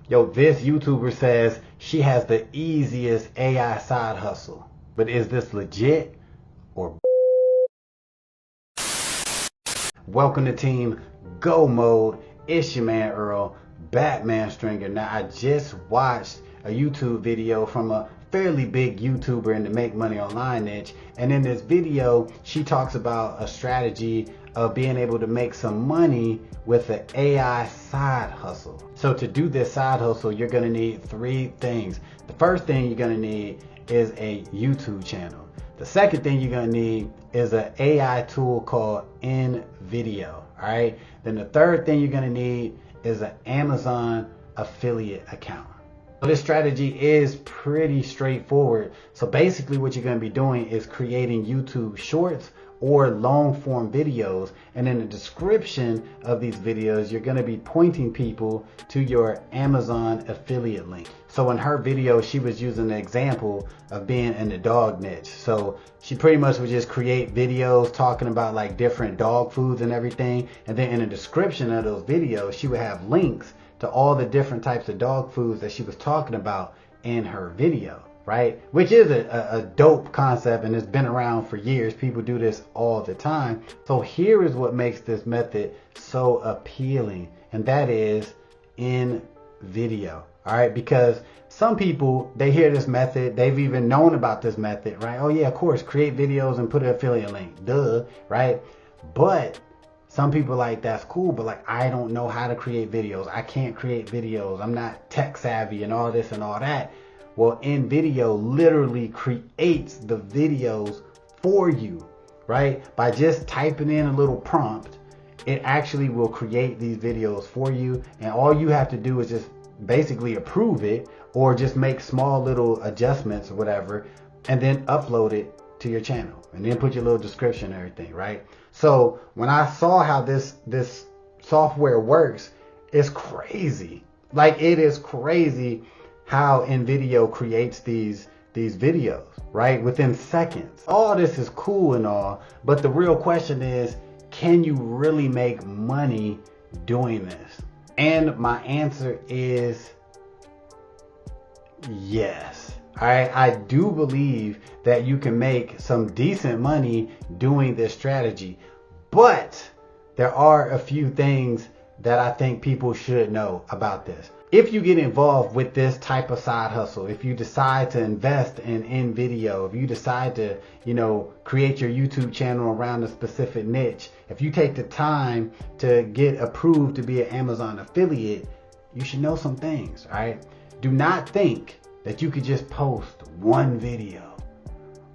Yo, this YouTuber says she has the easiest AI side hustle. But is this legit or? Welcome to Team Go Mode. It's your man Earl, Batman Stringer. Now I just watched a YouTube video from a fairly big YouTuber in the make money online niche, and in this video she talks about a strategy of being able to make some money with an AI side hustle. So to do this side hustle, you're gonna need three things. The first thing you're gonna need is a YouTube channel. The second thing you're gonna need is an AI tool called InVideo. All right. Then the third thing you're gonna need is an Amazon affiliate account. So this strategy is pretty straightforward. So basically what you're gonna be doing is creating YouTube shorts or long form videos, and in the description of these videos you're going to be pointing people to your Amazon affiliate link. So in her video she was using the example of being in the dog niche, so she pretty much would just create videos talking about like different dog foods and everything, and then in the description of those videos she would have links to all the different types of dog foods that she was talking about in her video. Right? Which is a dope concept, and it's been around for years. People do this all the time. So here is what makes this method so appealing, and that is InVideo. All right, because some people, they hear this method, they've even known about this method, right? Oh yeah, of course, create videos and put an affiliate link, duh, right? But some people like, that's cool, but like, I don't know how to create videos. I can't create videos. I'm not tech savvy and all this and all that. Well, InVideo literally creates the videos for you, right? By just typing in a little prompt, it actually will create these videos for you. And all you have to do is just basically approve it, or just make small little adjustments or whatever, and then upload it to your channel, and then put your little description and everything, right? So when I saw how this software works, it's crazy. Like, it is crazy how InVideo creates these videos, right? Within seconds. All this is cool and all, but the real question is, can you really make money doing this? And my answer is yes. All right, I do believe that you can make some decent money doing this strategy, but there are a few things that I think people should know about this. If you get involved with this type of side hustle, if you decide to invest in InVideo, if you decide to, create your YouTube channel around a specific niche, if you take the time to get approved to be an Amazon affiliate, you should know some things, all right? Do not think that you could just post one video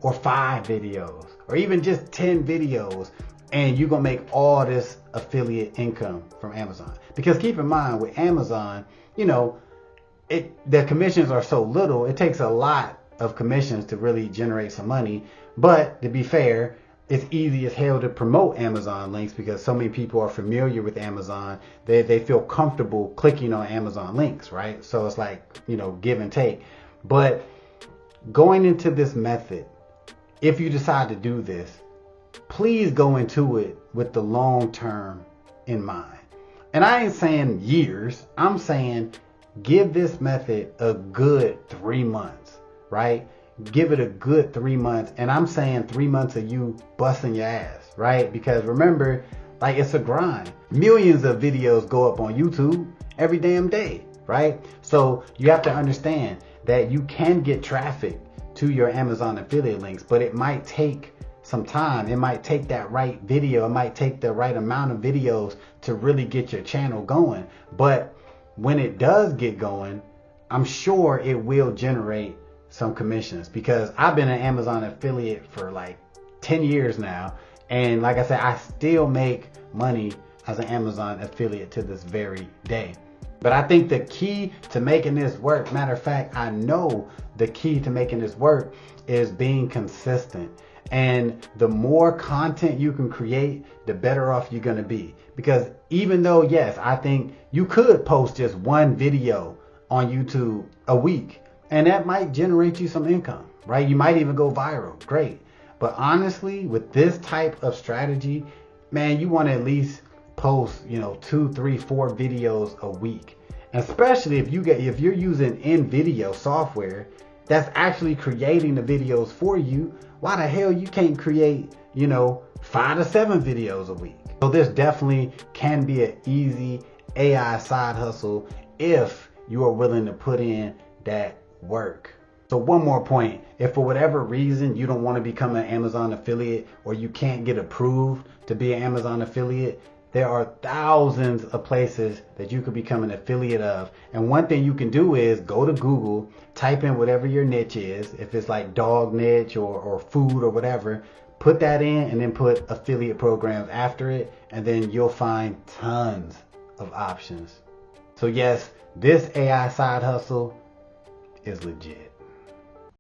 or 5 videos or even just 10 videos and you're going to make all this affiliate income from Amazon. Because keep in mind, with Amazon, the commissions are so little, it takes a lot of commissions to really generate some money. But to be fair, it's easy as hell to promote Amazon links because so many people are familiar with Amazon. They feel comfortable clicking on Amazon links, right? So it's like, give and take. But going into this method, if you decide to do this, please go into it with the long term in mind. And I ain't saying years, I'm saying give this method a good 3 months, right? Give it a good 3 months. And I'm saying 3 months of you busting your ass, right? Because remember, like, it's a grind. Millions of videos go up on YouTube every damn day, right? So you have to understand that you can get traffic to your Amazon affiliate links, but it might take some time. It might take that right video. It might take the right amount of videos to really get your channel going. But when it does get going, I'm sure it will generate some commissions, because I've been an Amazon affiliate for like 10 years now. And like I said, I still make money as an Amazon affiliate to this very day. But I think the key to making this work, matter of fact, I know the key to making this work is being consistent. And the more content you can create, the better off you're going to be. Because even though, yes, I think you could post just one video on YouTube a week, and that might generate you some income, right? You might even go viral. Great. But honestly, with this type of strategy, man, you want to at least post, 2, 3, 4 videos a week. Especially if you're using in-video software that's actually creating the videos for you. Why the hell you can't create, 5 to 7 videos a week? So this definitely can be an easy AI side hustle if you are willing to put in that work. So one more point, if for whatever reason you don't want to become an Amazon affiliate, or you can't get approved to be an Amazon affiliate, there are thousands of places that you could become an affiliate of. And one thing you can do is go to Google, type in whatever your niche is. If it's like dog niche or food or whatever, put that in and then put affiliate programs after it. And then you'll find tons of options. So yes, this AI side hustle is legit.